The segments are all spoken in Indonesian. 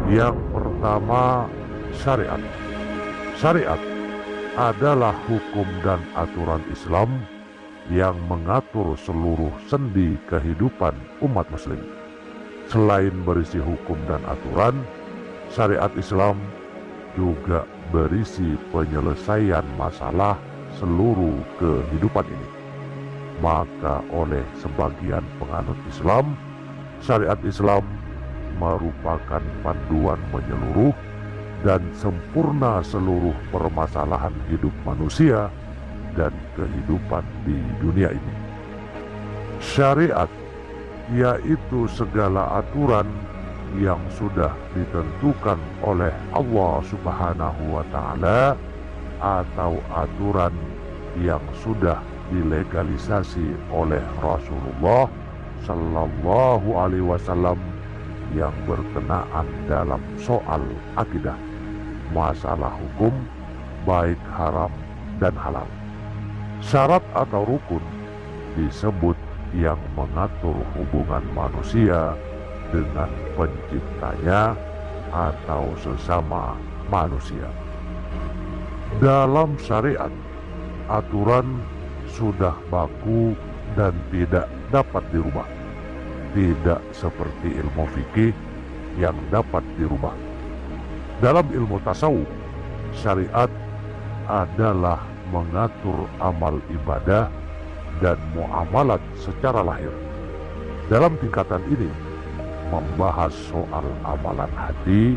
Yang pertama, syariat. Syariat adalah hukum dan aturan Islam yang mengatur seluruh sendi kehidupan umat muslim. Selain berisi hukum dan aturan, syariat Islam juga berisi penyelesaian masalah seluruh kehidupan ini. Maka oleh sebagian penganut Islam, syariat Islam merupakan panduan menyeluruh dan sempurna seluruh permasalahan hidup manusia dan kehidupan di dunia ini. Syariat yaitu segala aturan yang sudah ditentukan oleh Allah Subhanahu wa Ta'ala atau aturan yang sudah dilegalisasi oleh Rasulullah Sallallahu Alaihi Wasallam yang berkenaan dalam soal akidah, masalah hukum baik haram dan halal. Syarat atau rukun disebut yang mengatur hubungan manusia dengan penciptanya atau sesama manusia. Dalam syariat, aturan sudah baku dan tidak dapat dirubah. Tidak seperti ilmu fikih yang dapat dirubah. Dalam ilmu tasawuf, syariat adalah mengatur amal ibadah dan muamalat secara lahir. Dalam tingkatan ini, membahas soal amalan hati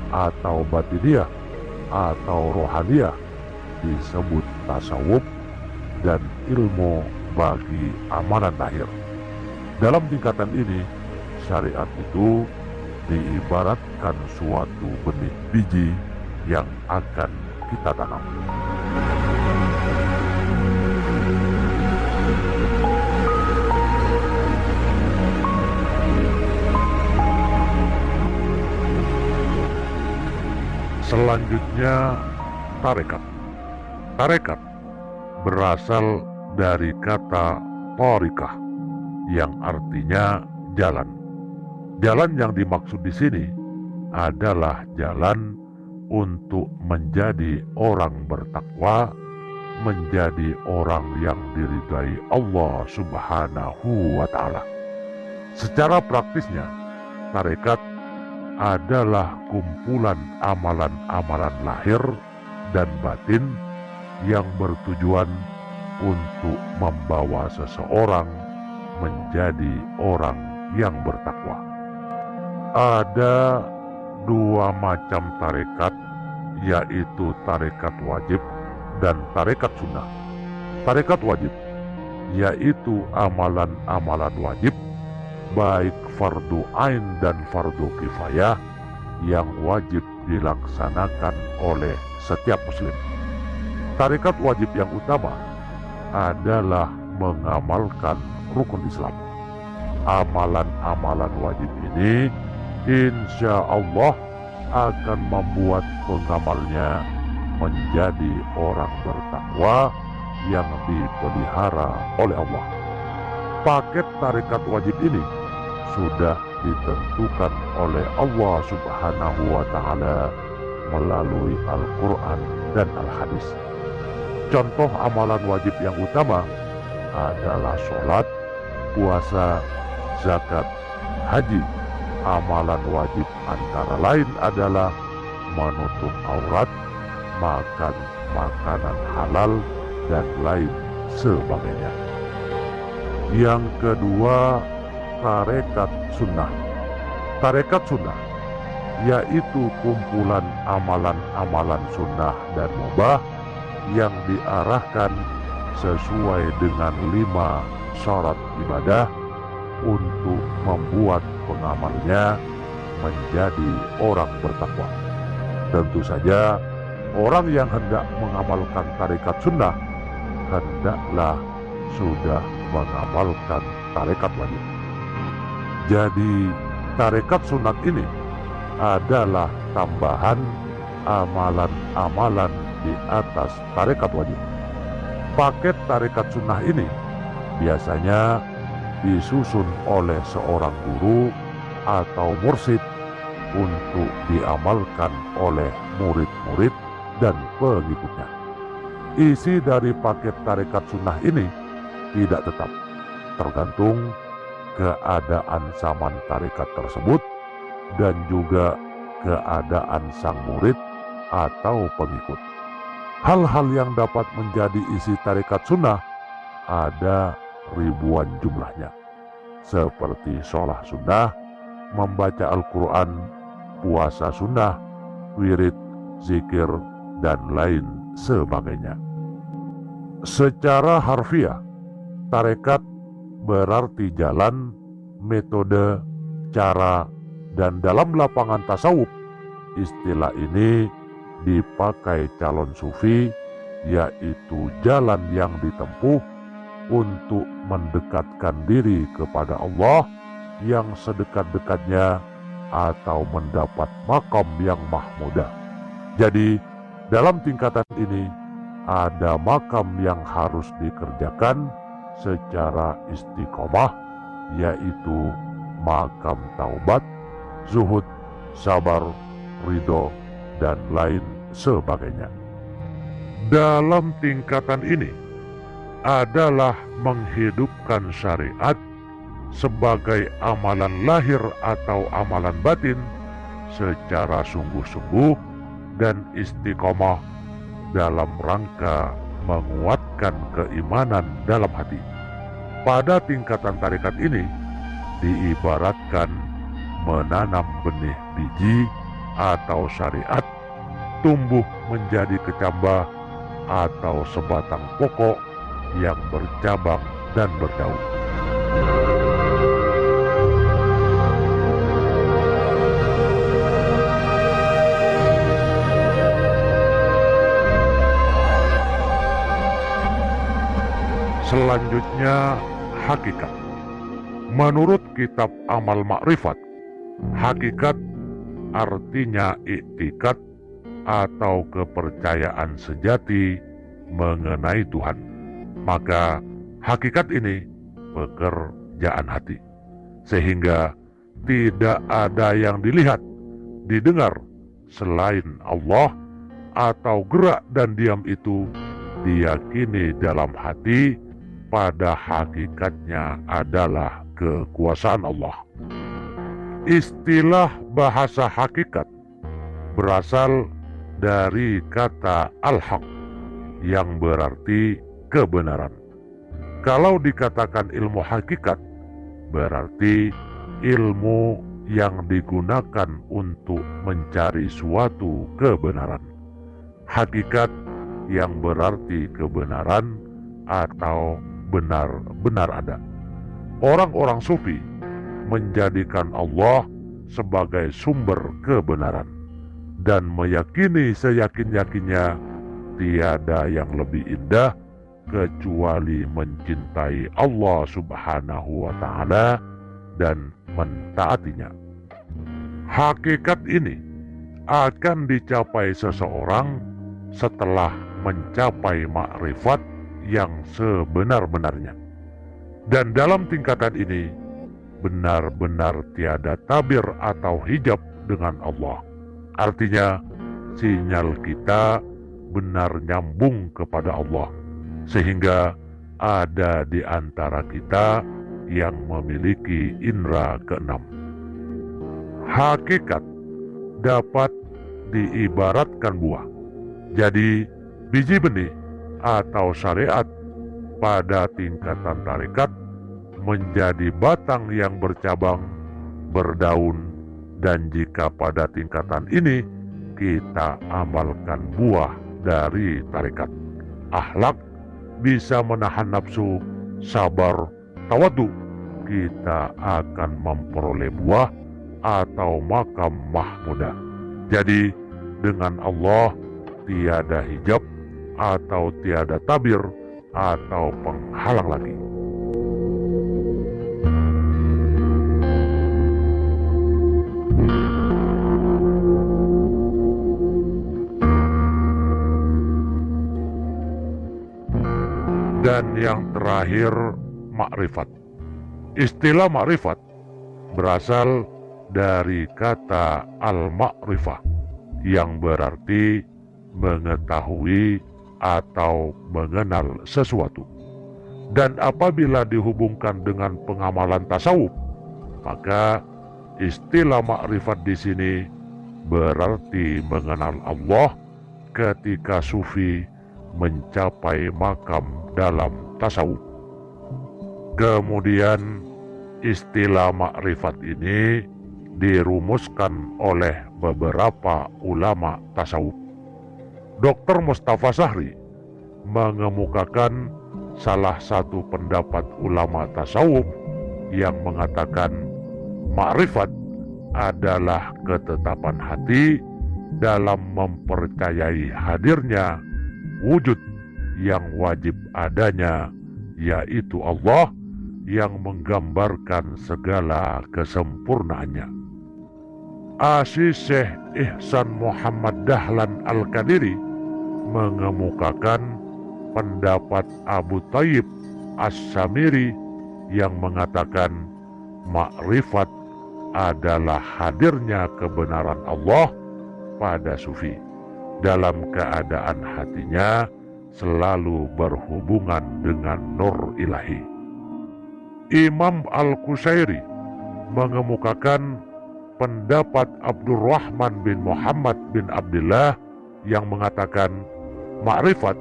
atau batiniah atau rohaniah disebut tasawuf dan ilmu bagi amalan lahir. Dalam tingkatan ini, syariat itu diibaratkan suatu benih biji yang akan kita tanam. Selanjutnya, tarekat. Tarekat berasal dari kata tariqah yang artinya jalan. Jalan yang dimaksud di sini adalah jalan untuk menjadi orang bertakwa, menjadi orang yang diridhai Allah Subhanahu wa Ta'ala. Secara praktisnya, tarekat adalah kumpulan amalan-amalan lahir dan batin yang bertujuan untuk membawa seseorang menjadi orang yang bertakwa. Ada dua macam tarekat, yaitu tarekat wajib dan tarekat sunnah. Tarekat wajib yaitu amalan-amalan wajib, baik fardu ain dan fardu kifayah yang wajib dilaksanakan oleh setiap muslim. Tarekat wajib yang utama adalah mengamalkan rukun Islam. Amalan-amalan wajib ini insya Allah akan membuat pengamalnya menjadi orang bertakwa yang dipelihara oleh Allah. Paket tarekat wajib ini sudah ditentukan oleh Allah Subhanahu wa Ta'ala melalui Al-Quran dan Al-Hadis. Contoh amalan wajib yang utama adalah sholat, puasa, zakat, haji. Amalan wajib antara lain adalah menutup aurat, makan makanan halal, dan lain sebagainya. Yang kedua, tarekat sunnah. Tarekat sunnah yaitu kumpulan amalan-amalan sunnah dan mubah yang diarahkan sesuai dengan 5 syarat ibadah untuk membuat pengamalnya menjadi orang bertakwa. Tentu saja orang yang hendak mengamalkan tarekat sunnah hendaklah sudah mengamalkan tarekat wajib. Jadi tarekat sunat ini adalah tambahan amalan-amalan di atas tarekat wajib. Paket tarekat sunnah ini biasanya disusun oleh seorang guru atau mursyid untuk diamalkan oleh murid-murid dan pengikutnya. Isi dari paket tarekat sunnah ini tidak tetap, tergantung keadaan zaman tarekat tersebut dan juga keadaan sang murid atau pengikut. Hal-hal yang dapat menjadi isi tarekat sunnah ada ribuan jumlahnya, seperti sholat sunnah, membaca Al-Quran, puasa sunnah, wirid, zikir, dan lain sebagainya. Secara harfiah, tarekat berarti jalan, metode, cara, dan dalam lapangan tasawuf, istilah ini dipakai calon sufi, yaitu jalan yang ditempuh untuk mendekatkan diri kepada Allah yang sedekat-dekatnya atau mendapat makam yang mahmudah. Jadi, dalam tingkatan ini ada makam yang harus dikerjakan secara istiqomah, yaitu makam taubat, zuhud, sabar, ridho, dan lain sebagainya. Dalam tingkatan ini adalah menghidupkan syariat sebagai amalan lahir atau amalan batin secara sungguh-sungguh dan istiqomah dalam rangka menguatkan keimanan dalam hati. Pada tingkatan tarekat ini diibaratkan menanam benih biji atau syariat tumbuh menjadi kecambah atau sebatang pokok yang bercabang dan berdaun. Selanjutnya, hakikat. Menurut kitab Amal Ma'rifat, hakikat artinya iktikad atau kepercayaan sejati mengenai Tuhan. Maka hakikat ini pekerjaan hati, sehingga tidak ada yang dilihat, didengar selain Allah, atau gerak dan diam itu diyakini dalam hati pada hakikatnya adalah kekuasaan Allah. Istilah bahasa hakikat berasal dari kata al-haq yang berarti kebenaran. Kalau dikatakan ilmu hakikat, berarti ilmu yang digunakan untuk mencari suatu kebenaran. Hakikat yang berarti kebenaran atau benar-benar ada. Orang-orang sufi menjadikan Allah sebagai sumber kebenaran dan meyakini seyakin-yakinnya tiada yang lebih indah kecuali mencintai Allah Subhanahu wa Ta'ala dan mentaatinya. Hakikat ini akan dicapai seseorang setelah mencapai makrifat yang sebenar-benarnya. Dan dalam tingkatan ini benar-benar tiada tabir atau hijab dengan Allah. Artinya sinyal kita benar nyambung kepada Allah, sehingga ada di antara kita yang memiliki indera keenam. Hakikat dapat diibaratkan buah. Jadi biji benih atau syariat pada tingkatan tarekat menjadi batang yang bercabang, berdaun, dan jika pada tingkatan ini kita amalkan buah dari tarekat, akhlak, bisa menahan nafsu, sabar, tawadu, kita akan memperoleh buah atau makam mahmudah. Jadi dengan Allah tiada hijab atau tiada tabir atau penghalang lagi. Dan yang terakhir, makrifat. Istilah makrifat berasal dari kata al-ma'rifah yang berarti mengetahui atau mengenal sesuatu. Dan apabila dihubungkan dengan pengamalan tasawuf, maka istilah ma'rifat di sini berarti mengenal Allah ketika sufi mencapai makam dalam tasawuf. Kemudian istilah ma'rifat ini dirumuskan oleh beberapa ulama tasawuf. Dr. Mustafa Sahri mengemukakan salah satu pendapat ulama tasawuf yang mengatakan ma'rifat adalah ketetapan hati dalam mempercayai hadirnya wujud yang wajib adanya, yaitu Allah yang menggambarkan segala kesempurnaannya. Syekh Ihsan Muhammad Dahlan Al-Qadiri mengemukakan pendapat Abu Thayyib As-Samiri yang mengatakan makrifat adalah hadirnya kebenaran Allah pada sufi dalam keadaan hatinya selalu berhubungan dengan nur ilahi. Imam Al-Qusairi mengemukakan pendapat Abdurrahman bin Muhammad bin Abdullah yang mengatakan makrifat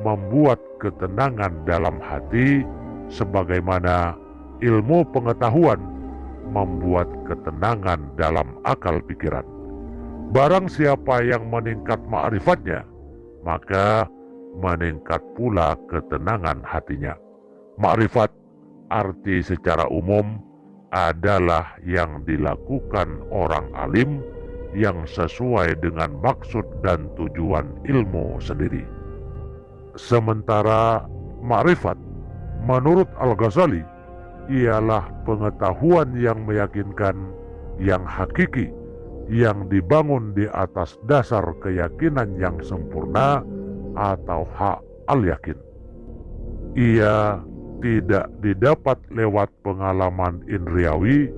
membuat ketenangan dalam hati sebagaimana ilmu pengetahuan membuat ketenangan dalam akal pikiran. Barang siapa yang meningkat ma'rifatnya, maka meningkat pula ketenangan hatinya. Ma'rifat arti secara umum adalah yang dilakukan orang alim yang sesuai dengan maksud dan tujuan ilmu sendiri. Sementara ma'rifat menurut Al-Ghazali ialah pengetahuan yang meyakinkan, yang hakiki, yang dibangun di atas dasar keyakinan yang sempurna atau hak al-yakin. Ia tidak didapat lewat pengalaman indriawi,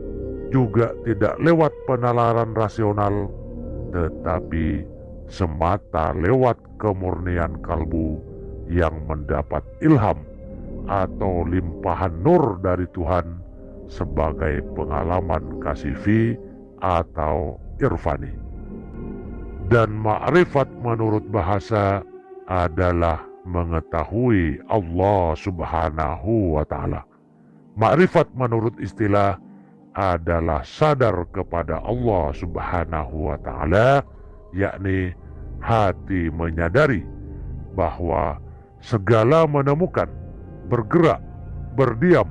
juga tidak lewat penalaran rasional, tetapi semata lewat kemurnian kalbu yang mendapat ilham atau limpahan nur dari Tuhan sebagai pengalaman kasifi atau irfani. Dan ma'rifat menurut bahasa adalah mengetahui Allah Subhanahu wa Ta'ala. Ma'rifat menurut istilah adalah sadar kepada Allah Subhanahu wa Ta'ala, yakni hati menyadari bahwa segala menemukan, bergerak, berdiam,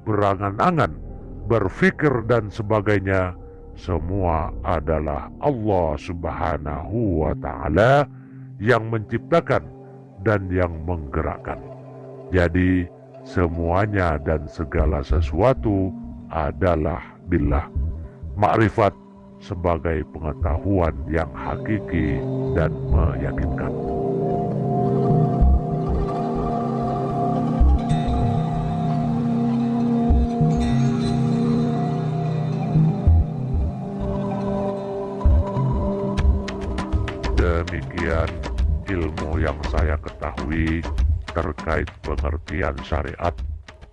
berangan-angan, berfikir dan sebagainya semua adalah Allah Subhanahu wa Ta'ala yang menciptakan dan yang menggerakkan. Jadi semuanya dan segala sesuatu adalah billah. Makrifat sebagai pengetahuan yang hakiki dan meyakinkan. Demikian ilmu yang saya ketahui terkait pengertian syariat,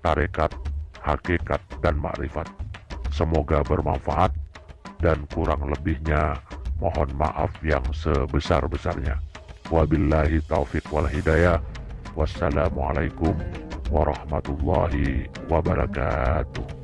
tarekat, hakikat, dan makrifat. Semoga bermanfaat dan kurang lebihnya mohon maaf yang sebesar-besarnya. Wabillahi taufiq wal hidayah. Wassalamualaikum warahmatullahi wabarakatuh.